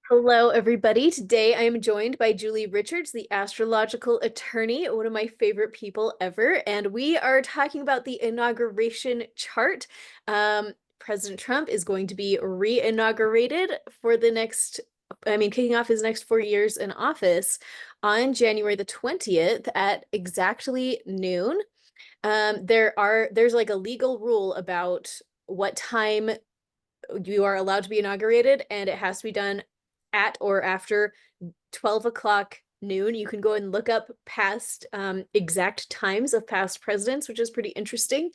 Hello, everybody. Today I am joined by Julie Richards, the astrological attorney, one of my favorite people ever. And we are talking about the inauguration chart. President Trump is going to be re-inaugurated for the kicking off his next 4 years in office on January the 20th at exactly noon. There's like a legal rule about what time you are allowed to be inaugurated, and it has to be done at or after 12 o'clock noon. You can go and look up past exact times of past presidents, which is pretty interesting.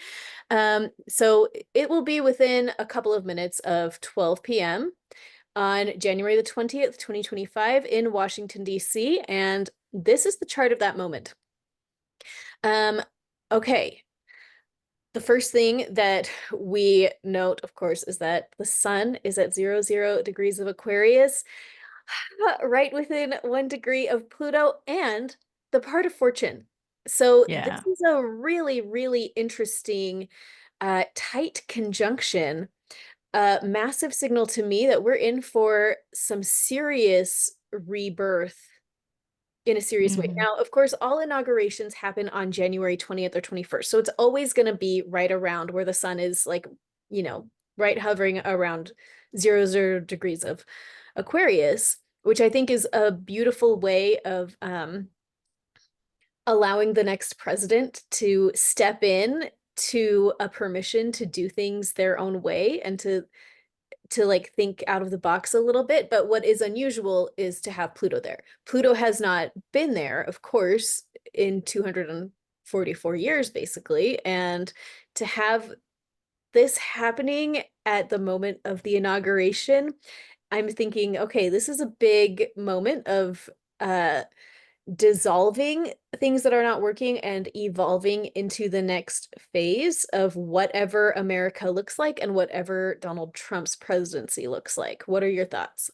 So it will be within a couple of minutes of 12 p.m. on January the 20th, 2025 in Washington, D.C. And this is the chart of that moment. Um, okay, the first thing that we note, of course, is that the sun is at 00 degrees of Aquarius, right within 1 degree of Pluto and the part of fortune. So Yeah. this is a really, really interesting, tight conjunction, massive signal to me that we're in for some serious rebirth in a serious way. Mhm. Now, of course, all inaugurations happen on January 20th or 21st. So it's always going to be right around where the sun is like, you know, right hovering around 00 degrees of Aquarius, which I think is a beautiful way of allowing the next president to step in to a permission to do things their own way and to like think out of the box a little bit. But what is unusual is to have Pluto there. Pluto has not been there, of course, in 244 years, basically. And to have this happening at the moment of the inauguration, I'm thinking, okay, this is a big moment of uh dissolving things that are not working and evolving into the next phase of whatever America looks like and whatever Donald Trump's presidency looks like. What are your thoughts?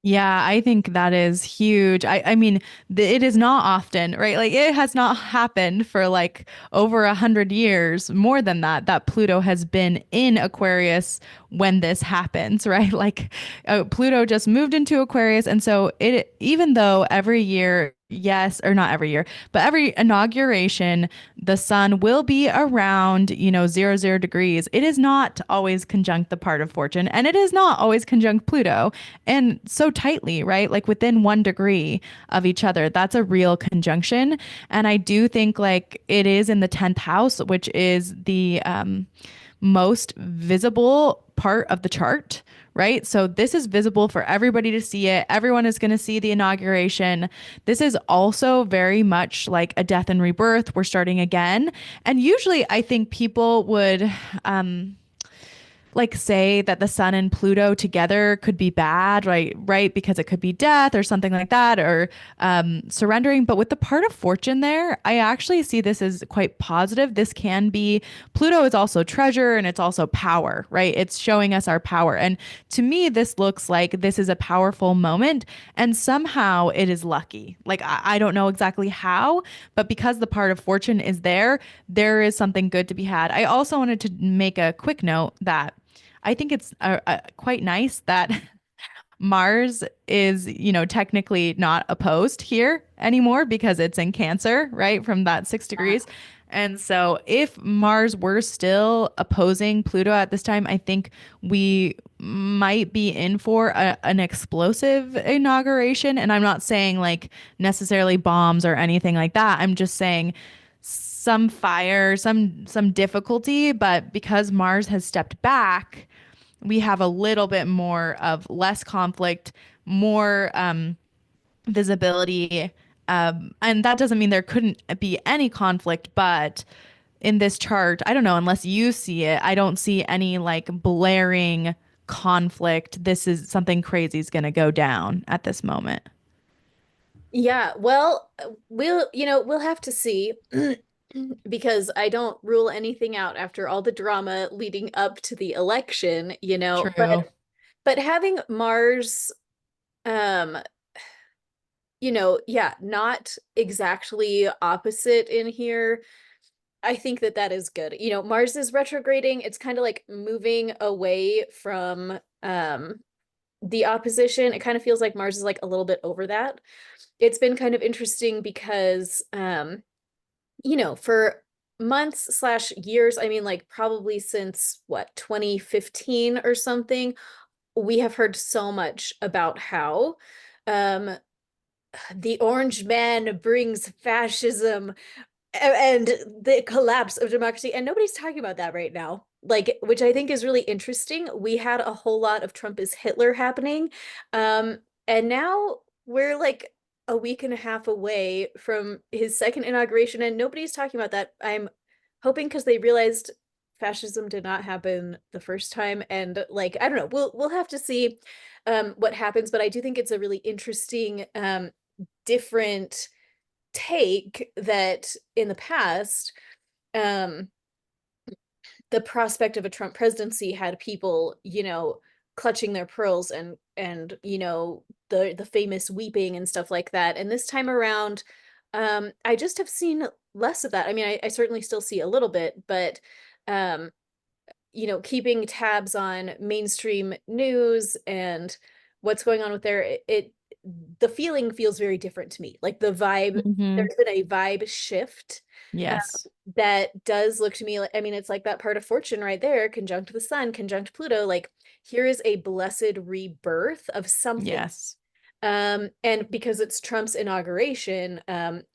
Yeah, I think that is huge. I mean, it is not often, right? Like it has not happened for like over 100 years, more than that, that Pluto has been in Aquarius when this happens, right? Like Pluto just moved into Aquarius, and so it, even though every year, yes, or not every year, but every inauguration, the sun will be around, 00 degrees. It is not always conjunct the part of fortune, and it is not always conjunct Pluto, and so tightly, right? Like within 1 degree of each other. That's a real conjunction. And I do think like it is in the 10th house, which is the most visible part of the chart, right? So this is visible for everybody to see it. Everyone is going to see the inauguration. This is also very much like a death and rebirth. We're starting again. And usually I think people would like say that the sun and Pluto together could be bad, right? Because it could be death or something like that, or surrendering. But with the part of fortune there, I actually see this as quite positive. This can be Pluto is also treasure and it's also power, right? It's showing us our power. And to me, this looks like this is a powerful moment, and somehow it is lucky. Like I don't know exactly how, but because the part of fortune is there, there is something good to be had. I also wanted to make a quick note that I think it's quite nice that Mars is, technically not opposed here anymore because it's in Cancer, right? From that 6 degrees. And so if Mars were still opposing Pluto at this time, I think we might be in for an explosive inauguration. And I'm not saying like necessarily bombs or anything like that. I'm just saying some fire, some difficulty, but because Mars has stepped back, we have a little bit more of less conflict, more visibility. And that doesn't mean there couldn't be any conflict, but in this chart, I don't know, unless you see it, I don't see any like blaring conflict. This is something crazy is going to go down at this moment. Yeah, well, we'll have to see because I don't rule anything out after all the drama leading up to the election, True. but having Mars um yeah, not exactly opposite in here. I think that that is good. Mars is retrograding. It's kind of like moving away from the opposition, it kind of feels like Mars is like a little bit over that. It's been kind of interesting because for months slash years, I mean, like probably since what, 2015 or something, we have heard so much about how um the orange man brings fascism and the collapse of democracy, and nobody's talking about that right now, like, which I think is really interesting. We had a whole lot of Trump is Hitler happening, um and now we're like a week and a half away from his second inauguration and nobody's talking about that. I'm hoping because they realized fascism did not happen the first time, and like, I don't know, we'll have to see what happens, but I do think it's a really interesting different take that in the past, um, the prospect of a Trump presidency had people, clutching their pearls and the famous weeping and stuff like that. And this time around, I just have seen less of that. I mean, I certainly still see a little bit, but um, keeping tabs on mainstream news and what's going on with there, the feeling feels very different to me. Like the vibe, Hmm. there's been a vibe shift Yes. that does look to me like, I mean, it's like that part of fortune right there, conjunct the sun, conjunct Pluto. Like, here is a blessed rebirth of something. Yes. And because it's Trump's inauguration,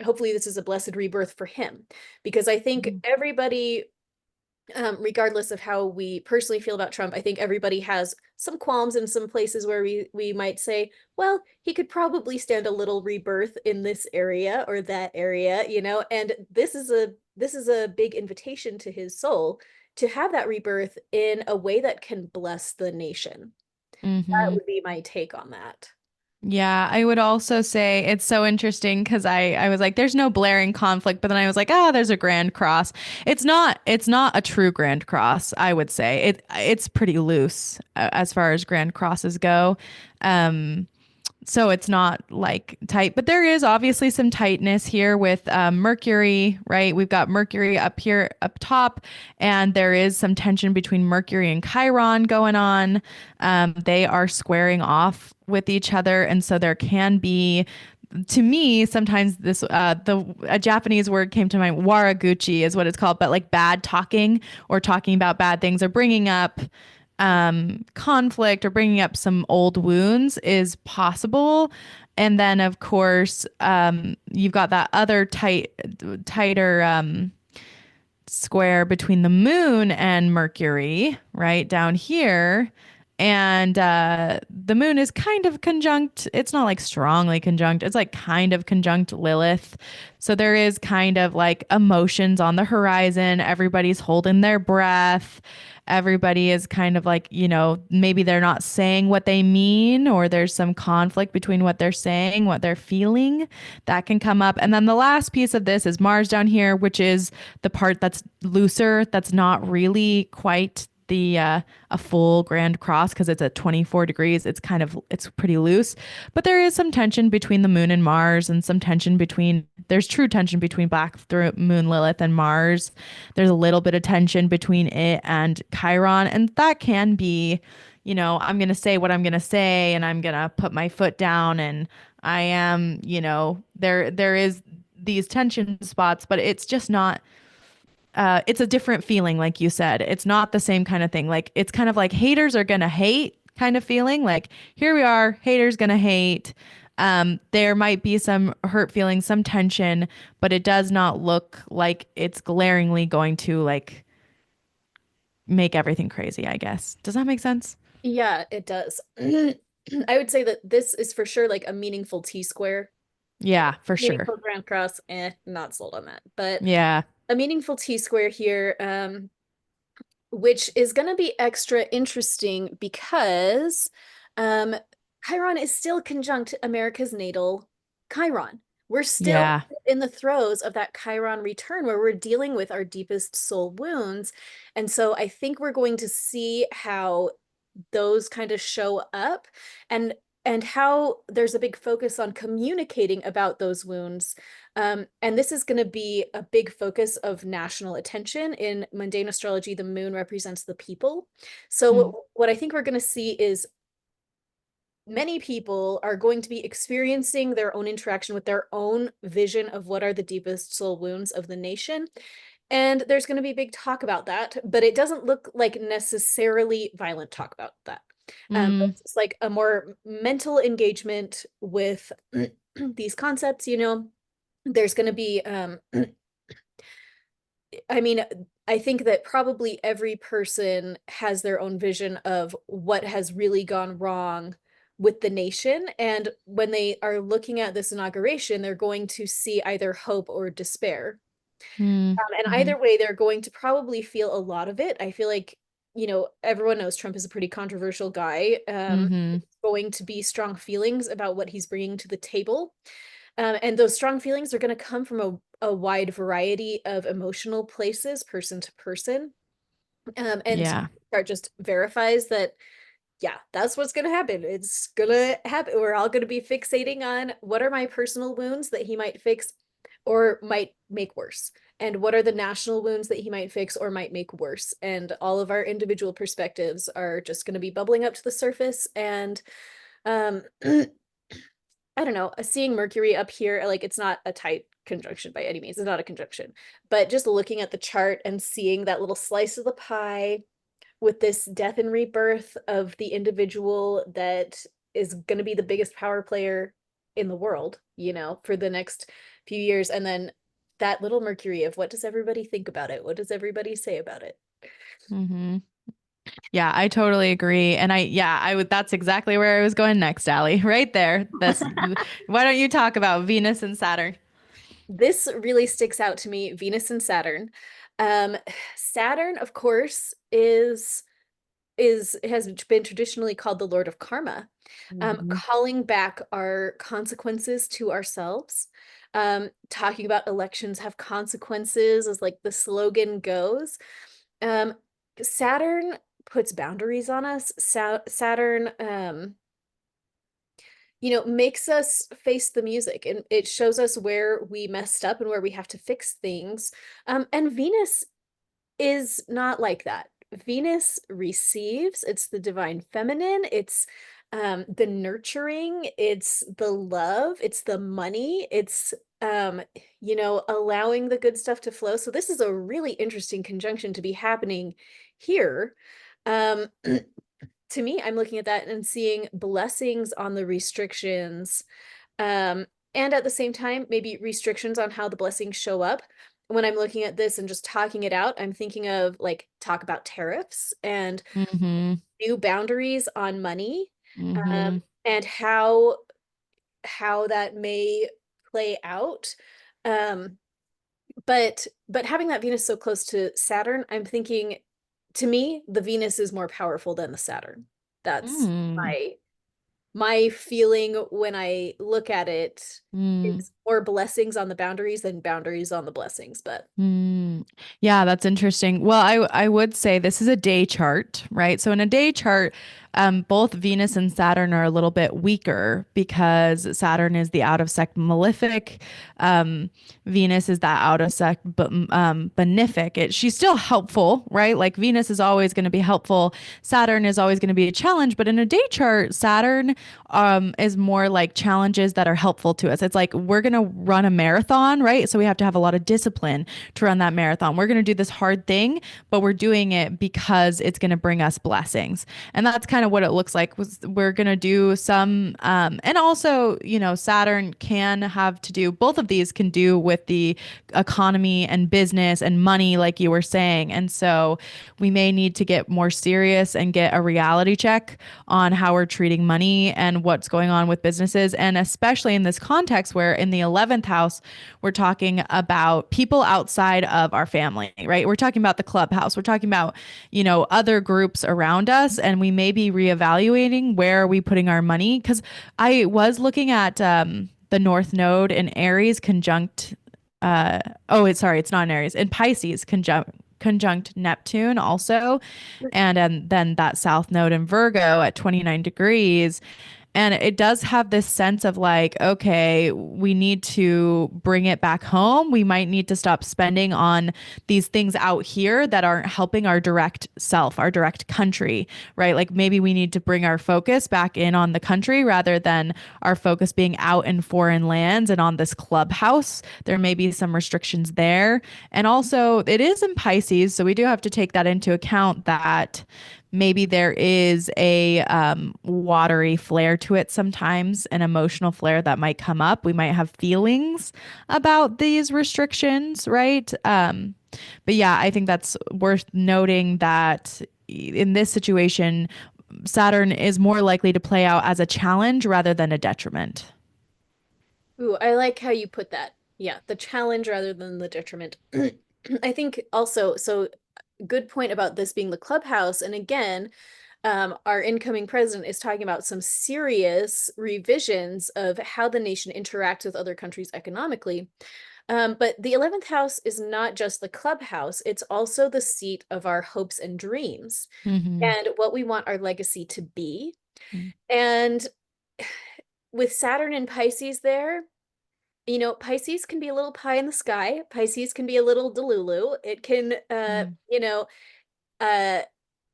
hopefully this is a blessed rebirth for him. Because I think Mhm. everybody, regardless of how we personally feel about Trump, I think everybody has some qualms in some places where we might say, well, he could probably stand a little rebirth in this area or that area, and this is a big invitation to his soul to have that rebirth in a way that can bless the nation. That Hmm. would be my take on that. Yeah, I would also say it's so interesting because I was like, there's no blaring conflict, but then I was like, there's a grand cross. It's not a true grand cross, I would say. It's pretty loose as far as grand crosses go. Um, so it's not like tight, but there is obviously some tightness here with Mercury, right? We've got Mercury up here, up top, and there is some tension between Mercury and Chiron going on. They are squaring off with each other, and so there can be, to me, sometimes this the a Japanese word came to mind. Waraguchi is what it's called, but like bad talking or talking about bad things or bringing up conflict or bringing up some old wounds is possible. And then, of course, you've got that other tighter square between the moon and Mercury, right down here. And the moon is kind of conjunct. It's not like strongly conjunct. It's like kind of conjunct Lilith. So there is kind of like emotions on the horizon. Everybody's holding their breath. Everybody is kind of like, maybe they're not saying what they mean, or there's some conflict between what they're saying, what they're feeling. That can come up. And then the last piece of this is Mars down here, which is the part that's looser, that's not really quite the a full grand cross because it's at 24 degrees. It's pretty loose, but there is some tension between the moon and Mars, and some tension between there's true tension between black through moon Lilith and Mars. There's a little bit of tension between it and Chiron, and that can be, I'm going to say what I'm going to say, and I'm going to put my foot down, and I am, there is these tension spots, but it's just not it's a different feeling, like you said. It's not the same kind of thing. Like it's kind of like haters are gonna hate kind of feeling. Like here we are, haters gonna hate. There might be some hurt feelings, some tension, but it does not look like it's glaringly going to like make everything crazy, I guess. Does that make sense? Yeah, it does. I would say that this is for sure like a meaningful T square. Yeah, for sure. Meaningful Grand Cross, not sold on that. But Yeah. a meaningful T square here, which is going to be extra interesting because um, Chiron is still conjunct America's natal Chiron. We're still Yeah. in the throes of that Chiron return where we're dealing with our deepest soul wounds. And so I think we're going to see how those kind of show up, and how there's a big focus on communicating about those wounds. And this is going to be a big focus of national attention. In mundane astrology, the moon represents the people. So Mm. what I think we're going to see is many people are going to be experiencing their own interaction with their own vision of what are the deepest soul wounds of the nation. And there's going to be big talk about that, but it doesn't look like necessarily violent talk about that. Mm, It's like a more mental engagement with these concepts, you know. There's going to be, I mean, I think that probably every person has their own vision of what has really gone wrong with the nation. And when they are looking at this inauguration, they're going to see either hope or despair. mm, And mhm, either way, they're going to probably feel a lot of it. I feel like, you know, everyone knows Trump is a pretty controversial guy. mhm, Going to be strong feelings about what he's bringing to the table. And those strong feelings are going to come from a wide variety of emotional places, person to person. And to yeah. start just verifies that, yeah, that's what's going to happen. It's going to happen. We're all going to be fixating on what are my personal wounds that he might fix or might make worse. And what are the national wounds that he might fix or might make worse? And all of our individual perspectives are just going to be bubbling up to the surface. And I don't know, seeing Mercury up here, like it's not a tight conjunction by any means. It's not a conjunction, but just looking at the chart and seeing that little slice of the pie with this death and rebirth of the individual that is going to be the biggest power player in the world, you know, for the next few years. And then that little Mercury of what does everybody think about it? What does everybody say about it? Hmm. Yeah, I totally agree. And I would, that's exactly where I was going next, Allie. Right there. Why don't you talk about Venus and Saturn? This really sticks out to me, Venus and Saturn. Um, Saturn, of course, is has been traditionally called the Lord of Karma, Hmm. calling back our consequences to ourselves. Talking about elections have consequences, as like the slogan goes. Um, Saturn puts boundaries on us. Saturn, you know, makes us face the music and it shows us where we messed up and where we have to fix things. And Venus is not like that. Venus receives, it's the divine feminine, it's the nurturing, it's the love, it's the money, it's um, you know, allowing the good stuff to flow. So this is a really interesting conjunction to be happening here. Um, to me, I'm looking at that and seeing blessings on the restrictions, um, and at the same time, maybe restrictions on how the blessings show up. When I'm looking at this and just talking it out, I'm thinking of like talk about tariffs and Hmm. new boundaries on money, um, Hmm. and how that may play out. Um, but having that Venus so close to Saturn, I'm thinking to me, the Venus is more powerful than the Saturn. That's Mm. my feeling when I look at it Mm. is more blessings on the boundaries than boundaries on the blessings. But Mm. Yeah, that's interesting. Well, I would say this is a day chart, right? So in a day chart, both Venus and Saturn are a little bit weaker because Saturn is the out of sect malefic. Venus is that out of sect but benefic. She's still helpful, right? Like Venus is always going to be helpful. Saturn is always going to be a challenge, but in a day chart, Saturn is more like challenges that are helpful to us. It's like we're going to run a marathon, right? So we have to have a lot of discipline to run that marathon. We're going to do this hard thing, but we're doing it because it's going to bring us blessings. And that's kind of what it looks like. We're going to do some, and also, you know, Saturn can have to do, both of these can do with the economy and business and money, like you were saying. And so we may need to get more serious and get a reality check on how we're treating money and what's going on with businesses. And especially in this context where in the 11th house, we're talking about people outside of our family, right? We're talking about the clubhouse. We're talking about, you know, other groups around us. And we may be reevaluating where are we putting our money. Because I was looking at the North Node in Aries conjunct uh sorry, it's not in Aries, in Pisces conjunct Neptune also, and then that South Node in Virgo at 29 degrees. And it does have this sense of like, okay, we need to bring it back home. We might need to stop spending on these things out here that aren't helping our direct self, our direct country, right? Like maybe we need to bring our focus back in on the country rather than our focus being out in foreign lands and on this clubhouse. There may be some restrictions there. And also, it is in Pisces. So we do have to take that into account that maybe there is a watery flair to it sometimes, an emotional flair that might come up. We might have feelings about these restrictions, right? But yeah, I think that's worth noting that in this situation, Saturn is more likely to play out as a challenge rather than a detriment. Ooh, I like how you put that. Yeah, the challenge rather than the detriment. I think also, so good point about this being the clubhouse. And again, our incoming president is talking about some serious revisions of how the nation interacts with other countries economically. But the 11th house is not just the clubhouse, it's also the seat of our hopes and dreams Mm-hmm. and what we want our legacy to be. And with Saturn and Pisces there, Pisces can be a little pie in the sky. Pisces can be a little delulu. It can, Mm-hmm. uh,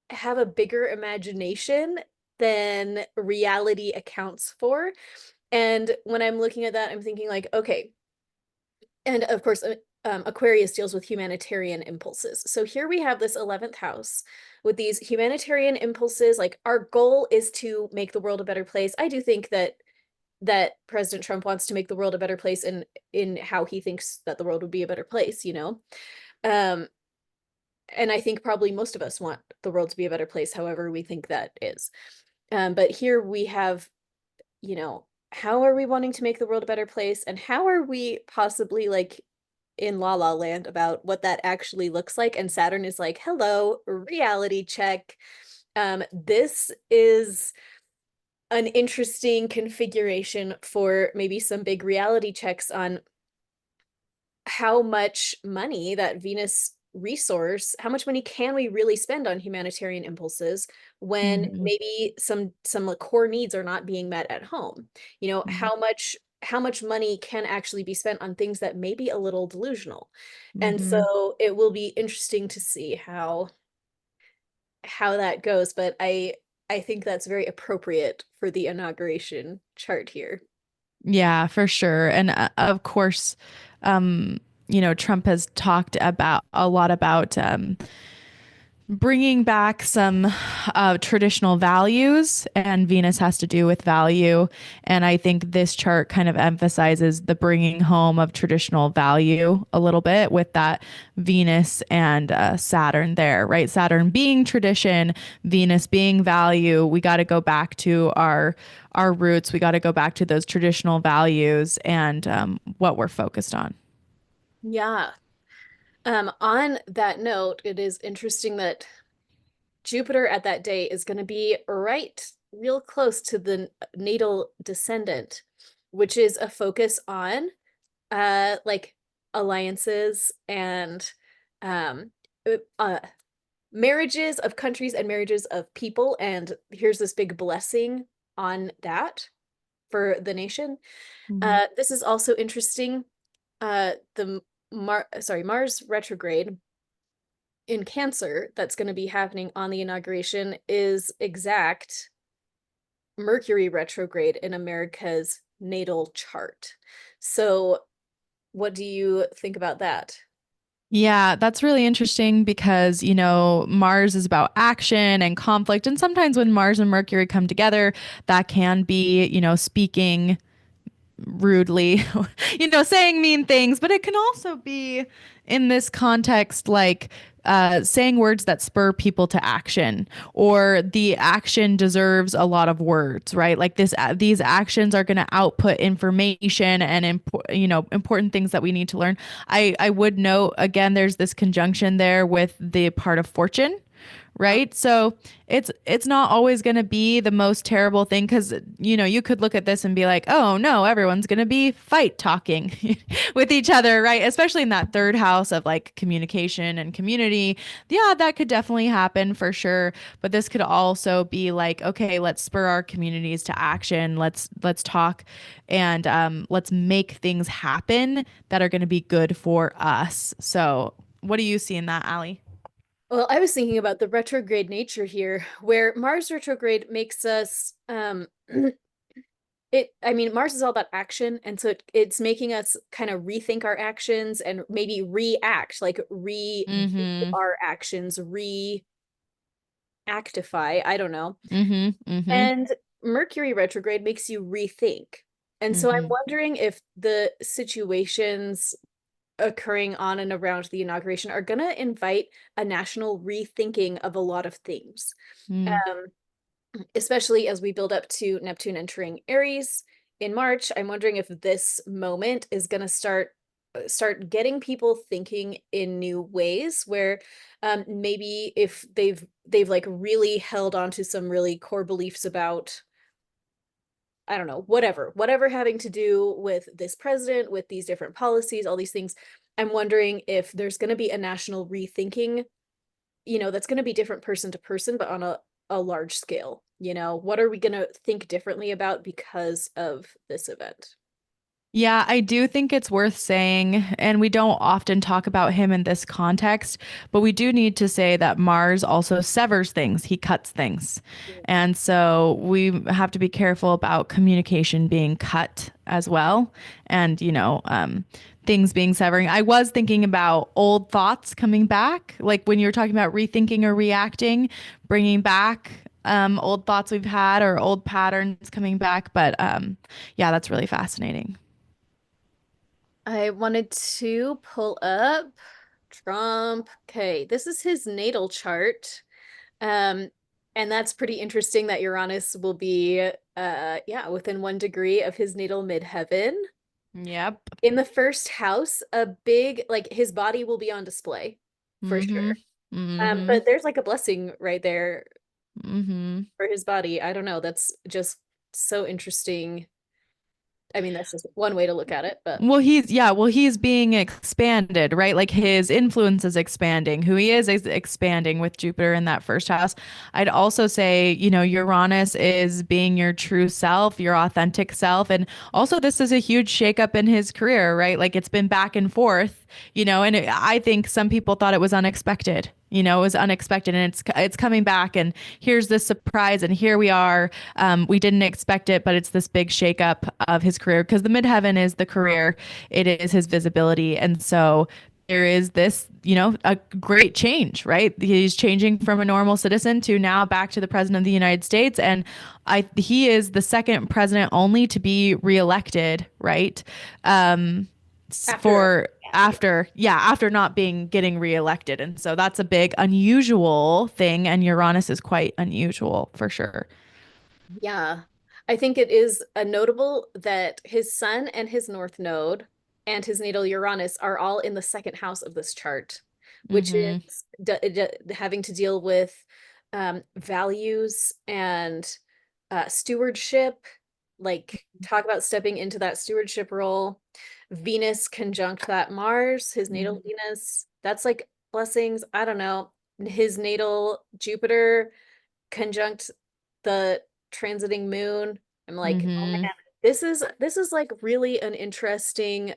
have a bigger imagination than reality accounts for. And when I'm looking at that, I'm thinking like, okay, and of course, Aquarius deals with humanitarian impulses. So here we have this 11th house with these humanitarian impulses. Like our goal is to make the world a better place. I do think that President Trump wants to make the world a better place in how he thinks that the world would be a better place. Um, and I think probably most of us want the world to be a better place, however we think that is. But here we have, how are we wanting to make the world a better place, and how are we possibly like in La La Land about what that actually looks like? And Saturn is like, hello, reality check. This is an interesting configuration for maybe some big reality checks on how much money that Venus resource, how much money can we really spend on humanitarian impulses when Mm-hmm. maybe some like core needs are not being met at home? How much money can actually be spent on things that may be a little delusional. And Mm-hmm. so it will be interesting to see how that goes, but I think that's very appropriate for the inauguration chart here. Yeah, for sure. And of course, um, Trump has talked about a lot about bringing back some traditional values, and Venus has to do with value. And I think this chart kind of emphasizes the bringing home of traditional value a little bit with that Venus and Saturn there, right? Saturn being tradition, Venus being value. We got to go back to our roots. We got to go back to those traditional values and what we're focused on. Yeah. On that note, it is interesting that Jupiter at that day is going to be right real close to the natal descendant, which is a focus on like alliances and um uh marriages of countries and marriages of people. And here's this big blessing on that for the nation. Mhm. This is also interesting. The Mars retrograde in Cancer that's going to be happening on the inauguration is exact Mercury retrograde in America's natal chart. So, what do you think about that? Yeah, that's really interesting because, Mars is about action and conflict. And sometimes when Mars and Mercury come together, that can be, speaking rudely, saying mean things, but it can also be in this context like saying words that spur people to action, or the action deserves a lot of words, right? Like these actions are going to output information and important things that we need to learn. I would note again, there's this conjunction there with the part of fortune, Oh, right? So it's not always going to be the most terrible thing because you could look at this and be like, oh no, everyone's going to be fight talking with each other, right? Especially in that third house of like communication and community. Yeah, that could definitely happen for sure. But this could also be like, okay, let's spur our communities to action. Let's talk and let's make things happen that are going to be good for us. So, what do you see in that, Allie? well, I was thinking about the retrograde nature here, where Mars retrograde makes us I mean, Mars is all about action, and so it's making us kind of rethink our actions and maybe react, like redo Mm-hmm. our actions, reactify, I don't know. Mm-hmm. Mm-hmm. And Mercury retrograde makes you rethink. And so I'm Mm-hmm. wondering if the situations occurring on and around the inauguration are going to invite a national rethinking of a lot of things. Mm. Um, Especially as we build up to Neptune entering Aries in March. I'm wondering if this moment is going to start getting people thinking in new ways where maybe if they've like really held on to some really core beliefs about, I don't know, whatever having to do with this president, with these different policies, all these things. I'm wondering if there's going to be a national rethinking, that's going to be different person to person, but on a large scale. What are we going to think differently about because of this event? Yeah, I do think it's worth saying, and we don't often talk about him in this context, but we do need to say that Mars also severs things, he cuts things. And so we have to be careful about communication being cut as well. And, things being severing. I was thinking about old thoughts coming back, like when you were talking about rethinking or reacting, bringing back old thoughts we've had or old patterns coming back. But yeah, that's really fascinating. I wanted to pull up Trump. Okay, this is his natal chart. Um, and that's pretty interesting that Uranus will be yeah, within 1 degree of his natal midheaven. Yep. In the first house, a big like his body will be on display for Mm-hmm. sure. Mm-hmm. But there's like a blessing right there Mm-hmm. for his body. I don't know. That's just so interesting. I mean, that's just one way to look at it, but Well, he's being expanded, right? Like his influence is expanding. Who he is expanding with Jupiter in that first house. I'd also say, Uranus is being your true self, your authentic self. And also this is a huge shakeup in his career, right? Like it's been back and forth, and I think some people thought it was unexpected. It was unexpected and it's coming back and here's this surprise and here we are. We didn't expect it, but it's this big shakeup of his career because the midheaven is the career, it is his visibility. And so there is this, a great change, right? He's changing from a normal citizen to now back to the president of the United States. And he is the second president only to be reelected, right? after For after not being getting reelected. And so that's a big unusual thing. And Uranus is quite unusual for sure. yeah, I think it is a notable that his sun and his north node and his natal Uranus are all in the second house of this chart, which Mm-hmm. is having to deal with values and stewardship, like talk about stepping into that stewardship role. Venus conjunct that Mars, his natal Mm-hmm. Venus, that's like blessings. I don't know. His natal Jupiter conjunct the transiting moon. I'm like, oh Mm-hmm. man, this is like really an interesting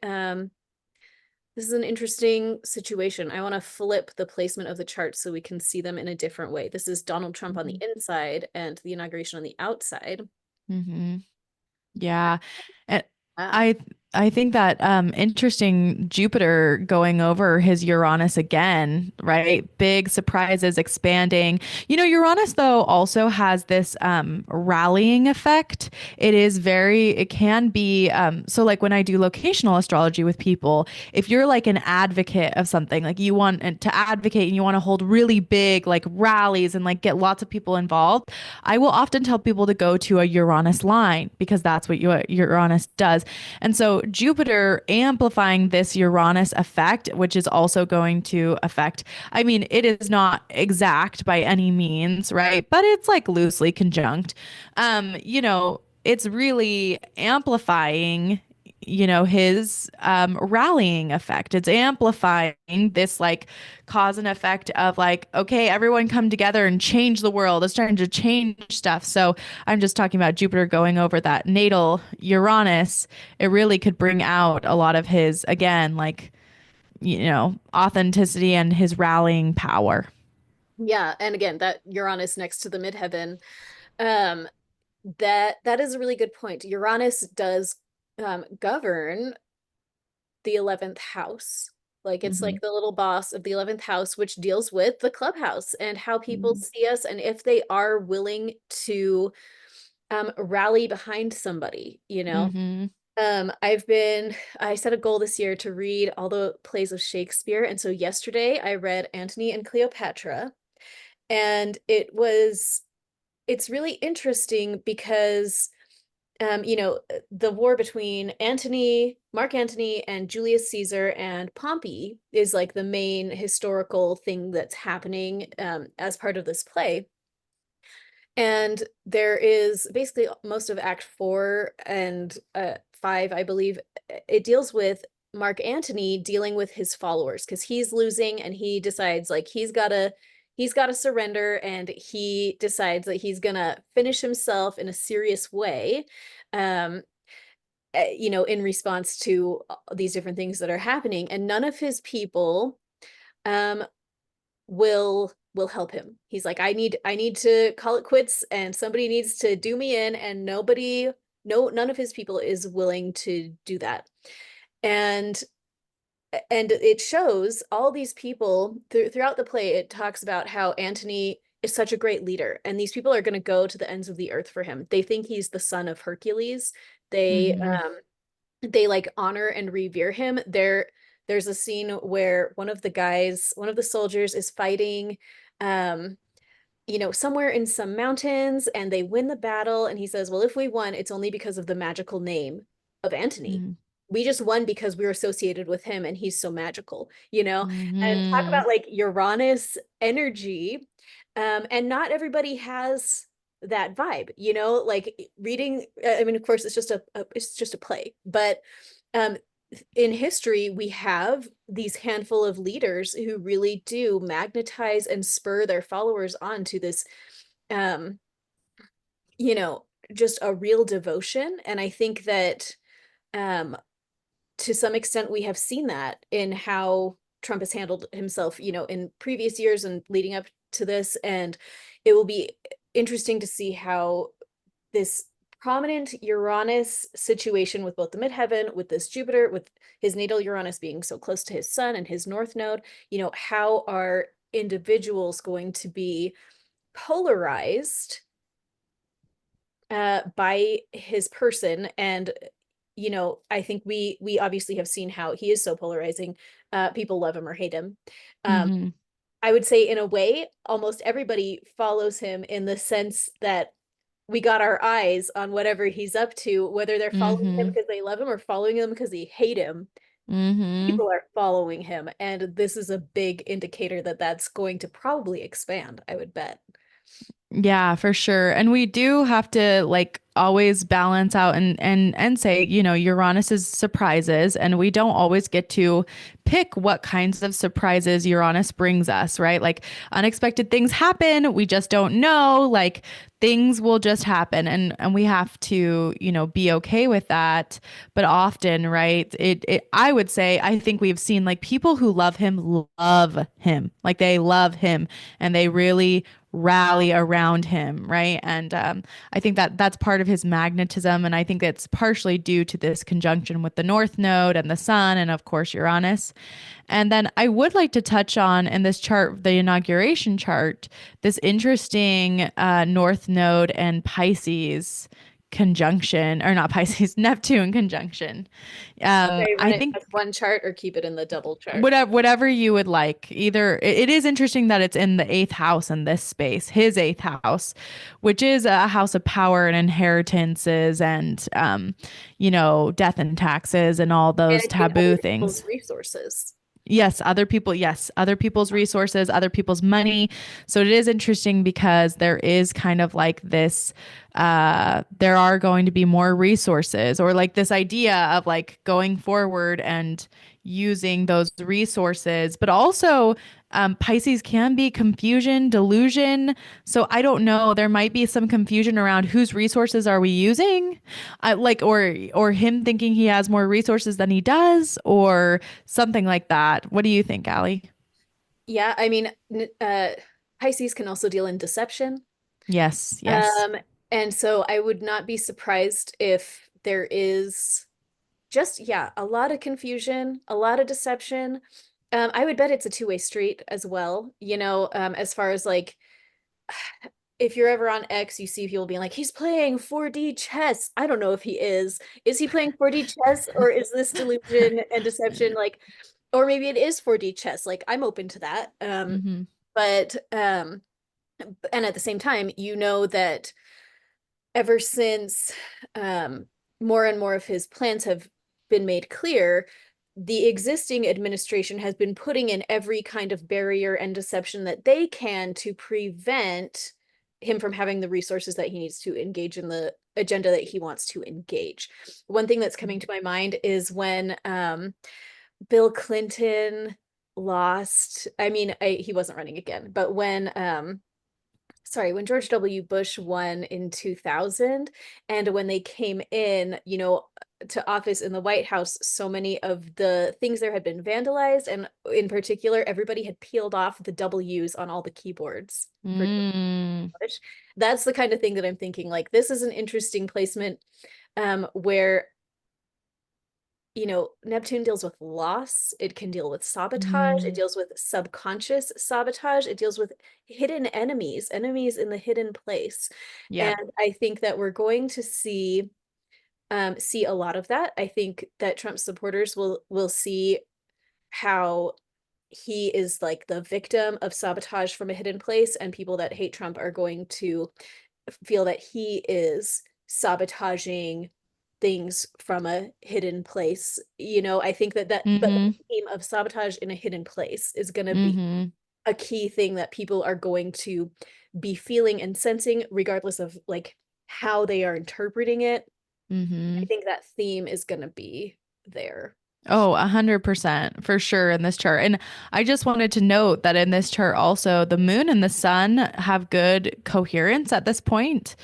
this is an interesting situation. I want to flip the placement of the charts so we can see them in a different way. This is Donald Trump on the inside and the inauguration on the outside. Mm-hmm. Yeah. And Ah, I I think that interesting Jupiter going over his Uranus again, right? Big surprises expanding. Uranus though also has this rallying effect. It can be so like when I do locational astrology with people, if you're like an advocate of something, like you want to advocate and you want to hold really big like rallies and like get lots of people involved, I will often tell people to go to a Uranus line because that's what Uranus does. And so so Jupiter amplifying this Uranus effect, which is also going to affect, I mean, it is not exact by any means, right? But it's like loosely conjunct. It's really amplifying his rallying effect. It's amplifying this like cause and effect of like, okay, everyone come together and change the world. It's trying to change stuff. So I'm just talking about Jupiter going over that natal Uranus. It really could bring out a lot of his, again, like, authenticity and his rallying power. Yeah, and again, that Uranus next to the midheaven, um, that is a really good point. Uranus does govern the 11th house. Like it's like Hmm. the little boss of the 11th house, which deals with the clubhouse and how people Hmm. see us and if they are willing to rally behind somebody, you know. Hmm. I set a goal this year to read all the plays of Shakespeare. And so yesterday I read Antony and Cleopatra. And it's really interesting because the war between Mark Antony, and Julius Caesar and Pompey is like the main historical thing that's happening as part of this play. And there is basically most of Act 4 and 5, I believe. It deals with Mark Antony dealing with his followers because he's losing and he decides like he's gotta surrender, and he decides that he's gonna finish himself in a serious way. Um, in response to these different things that are happening, and none of his people um will help him. He's like, I need to call it quits, and somebody needs to do me in, and none of his people is willing to do that. And it shows all these people throughout the play. It talks about how Antony is such a great leader, and these people are going to go to the ends of the earth for him. They think he's the son of Hercules. They Hmm. they like honor and revere him. There's a scene where one of the soldiers is fighting um somewhere in some mountains, and they win the battle, and he says, well, if we won, it's only because of the magical name of Antony. We just won because we're associated with him and he's so magical. And talk Hmm. about like Uranus energy. And not everybody has that vibe, like reading, I mean, of course, it's just a play, but um in history, we have these handful of leaders who really do magnetize and spur their followers on to this, um, you know, just a real devotion. And I think that um, to some extent, we have seen that in how Trump has handled himself, in previous years and leading up to this. And it will be interesting to see how this prominent Uranus situation with both the midheaven, with this Jupiter, with his natal Uranus being so close to his sun and his north node, how are individuals going to be polarized by his person? And I think we obviously have seen how he is so polarizing. People love him or hate him. Um, Hmm. I would say in a way, almost everybody follows him in the sense that we got our eyes on whatever he's up to, whether they're following him Hmm. because they love him or following him because they hate him. Hmm. People are following him, and this is a big indicator that that's going to probably expand, I would bet. Yeah, for sure. And we do have to like always balance out and say, Uranus's surprises, and we don't always get to pick what kinds of surprises Uranus brings us, right? Like unexpected things happen, we just don't know, like things will just happen, and we have to, be okay with that. But often, right, it I would say I think we've seen like people who love him. Like they love him and they really rally around him, right? And I think that that's part of his magnetism, and I think it's partially due to this conjunction with the North Node and the Sun, and of course Uranus. And then I would like to touch on in this chart, the inauguration chart, this interesting North Node and Pisces conjunction, or not Pisces, Neptune conjunction. Say run I it think as one chart or keep it in the double chart. whatever you would like. Either it is interesting that it's in the eighth house in this space, his eighth house, which is a house of power and inheritances and death and taxes and all And those I think taboo other people's things. resources. Yes, other people's resources, other people's money. So it is interesting because there is kind of like this there are going to be more resources, or like this idea of like going forward and using those resources, but also Pisces can be confusion, delusion. So I don't know. There might be some confusion around whose resources are we using, or him thinking he has more resources than he does, or something like that. What do you think, Allie? Yeah, I mean, Pisces can also deal in deception. Yes, yes. Um, and so I would not be surprised if there is just, yeah, a lot of confusion, a lot of deception. I would bet it's a two-way street as well, as far as like if you're ever on X, you see people being like, he's playing 4D chess. I don't know if he is. Is he playing 4D chess or is this delusion and deception like, or maybe it is 4D chess. Like I'm open to that. Mm-hmm. But and at the same time, you know that ever since more and more of his plans have been made clear, the existing administration has been putting in every kind of barrier and deception that they can to prevent him from having the resources that he needs to engage in the agenda that he wants to engage. One thing that's coming to my mind is when Bill Clinton lost, I mean, he wasn't running again, but when George W. Bush won in 2000 and when they came in, to office in the White House, so many of the things there had been vandalized. And in particular, everybody had peeled off the W's on all the keyboards for Mm, Bush. That's the kind of thing that I'm thinking, like, this is an interesting placement where Neptune deals with loss. It can deal with sabotage. It mm, deals with subconscious sabotage. It deals with hidden enemies, enemies in the hidden place. yep. And I think that we're going to see a lot of that. I think that Trump supporters will see how he is like the victim of sabotage from a hidden place, and people that hate Trump are going to feel that he is sabotaging things from a hidden place. I think but the Mm-hmm. theme of sabotage in a hidden place is going to be Mm-hmm. a key thing that people are going to be feeling and sensing, regardless of like how they are interpreting it. I Mm-hmm. think that theme is going to be there. Oh, 100% for sure in this chart. And I just wanted to note that in this chart also, the moon and the sun have good coherence at this point,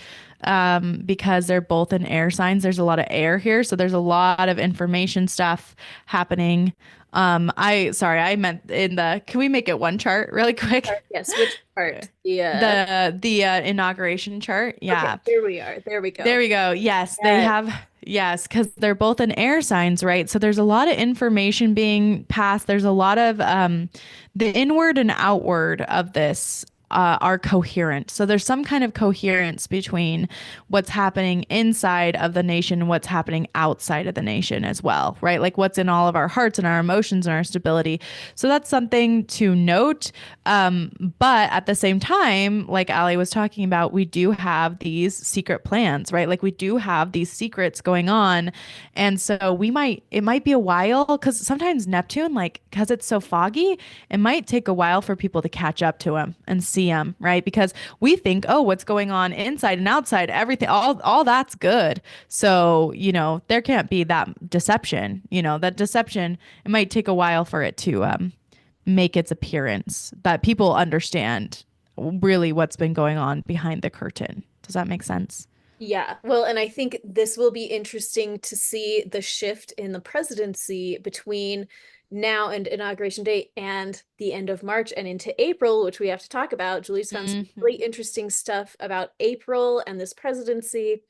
because they're both in air signs. There's a lot of air here, so there's a lot of information stuff happening. Sorry, I meant in the, can we make it one chart really quick? Yes, which part? The inauguration chart. Okay, Yeah. here we are. There we There go. we go. Yes, they Yes. have. Yes, because they're both in air signs, right? So there's a lot of information being passed. There's a lot of the inward and outward of this are coherent. So there's some kind of coherence between what's happening inside of the nation and what's happening outside of the nation as well, right? Like what's in all of our hearts and our emotions and our stability. So that's something to note. But at the same time, like Ali was talking about, we do have these secret plans, right? Like we do have these secrets going on. And so it might be a while because sometimes Neptune, like, because it's so foggy, it might take a while for people to catch up to him and see him, right? Because we think, oh, what's going on inside and outside, everything, all that's good. So, there can't be that deception, that deception, it might take a while for it to, make its appearance, that people understand really what's been going on behind the curtain. Does that make sense? Yeah. Well, and I think this will be interesting to see the shift in the presidency between now and inauguration date and the end of March and into April, which we have to talk about. Julie's found some Hmm. really interesting stuff about April and this presidency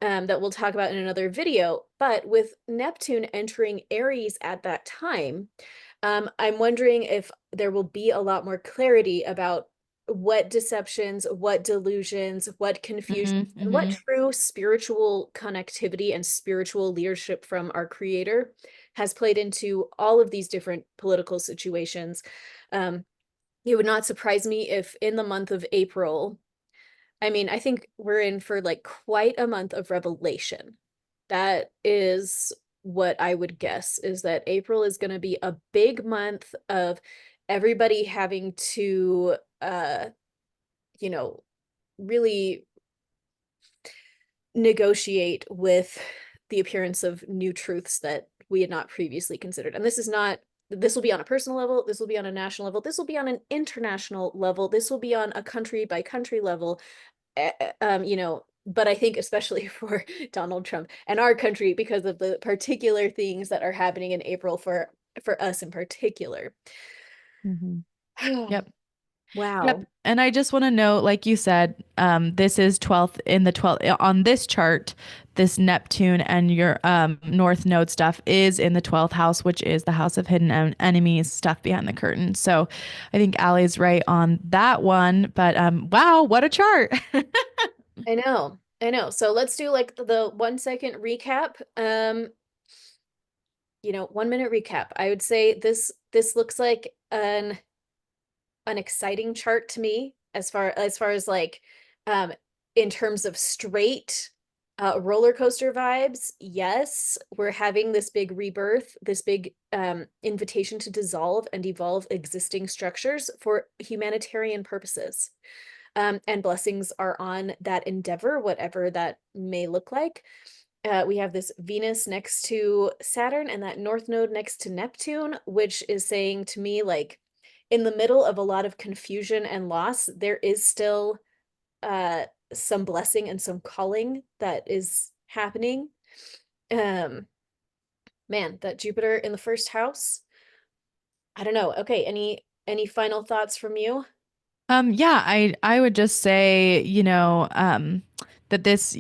that we'll talk about in another video. But with Neptune entering Aries at that time, I'm wondering if there will be a lot more clarity about what deceptions, what delusions, what confusions, Hmm. and what Hmm. true spiritual connectivity and spiritual leadership from our creator has played into all of these different political situations. Um, it would not surprise me if in the month of April, I mean, I think we're in for like quite a month of revelation. That is what I would guess, is that April is going to be a big month of everybody having to you know, really negotiate with the appearance of new truths that we had not previously considered. And this is not, this will be on a personal level, this will be on a national level, this will be on an international level, this will be on a country by country level. But I think especially for Donald Trump and our country because of the particular things that are happening in April for us in particular. Hmm. Yep. Yep. Wow. And I just want to note, like you said, this is 12th in the 12th on this chart. This Neptune and your North Node stuff is in the 12th house, which is the house of hidden enemies, stuff behind the curtain. So I think Allie's right on that one. But wow, what a chart. I know. I know. So let's do like the 1 second recap. 1 minute recap. I would say this looks like an exciting chart to me as far as like um in terms of straight roller coaster vibes. Yes, we're having this big rebirth, this big invitation to dissolve and evolve existing structures for humanitarian purposes. And blessings are on that endeavor, whatever that may look like. We have this Venus next to Saturn and that North Node next to Neptune, which is saying to me, like, in the middle of a lot of confusion and loss, there is still uh, some blessing and some calling that is happening. Um, Man, that Jupiter in the first house. I don't know. Okay, any final thoughts from you? Yeah, I would just say, that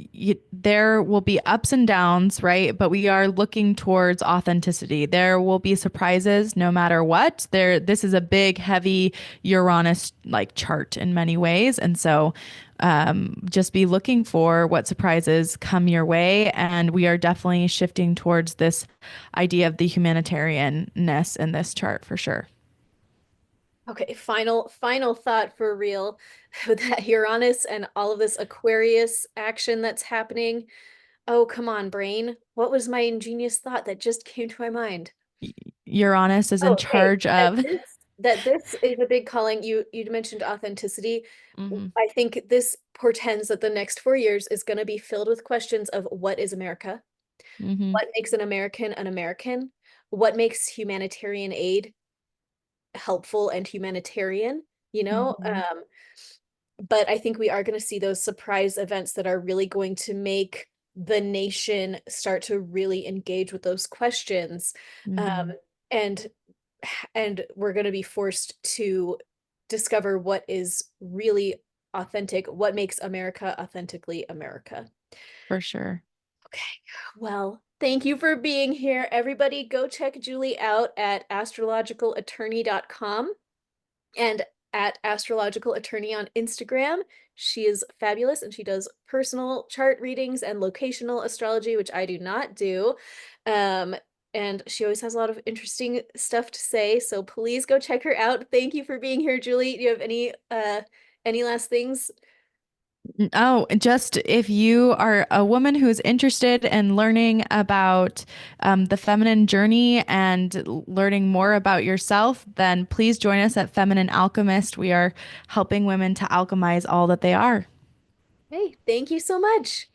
there will be ups and downs, right? But we are looking towards authenticity. There will be surprises no matter what. This is a big, heavy Uranus like chart in many ways, and so just be looking for what surprises come your way. And we are definitely shifting towards this idea of the humanitarianness in this chart for sure. Okay, final thought for real with that Uranus and all of this Aquarius action that's happening. Oh, come on, brain. What was my ingenious thought that just came to my mind? Uranus is in Oh, okay. charge That of. this that this is a big calling. You mentioned authenticity. Hmm. I think this portends that the next 4 years is going to be filled with questions of what is America? Hmm. What makes an American an American? What makes humanitarian aid helpful and humanitarian? You know, Hmm. but I think we are going to see those surprise events that are really going to make the nation start to really engage with those questions. Um, Hmm. and and we're going to be forced to discover what is really authentic, what makes America authentically America. For sure. Okay. Well, thank you for being here. Everybody go check Julie out at astrologicalattorney.com and at Astrological Attorney on Instagram. She is fabulous and she does personal chart readings and locational astrology, which I do not do. Um, and she always has a lot of interesting stuff to say. So please go check her out. Thank you for being here, Julie. Do you have any last things? Oh, just if you are a woman who is interested in learning about the feminine journey and learning more about yourself, then please join us at Feminine Alchemist. We are helping women to alchemize all that they are. Hey, thank you so much.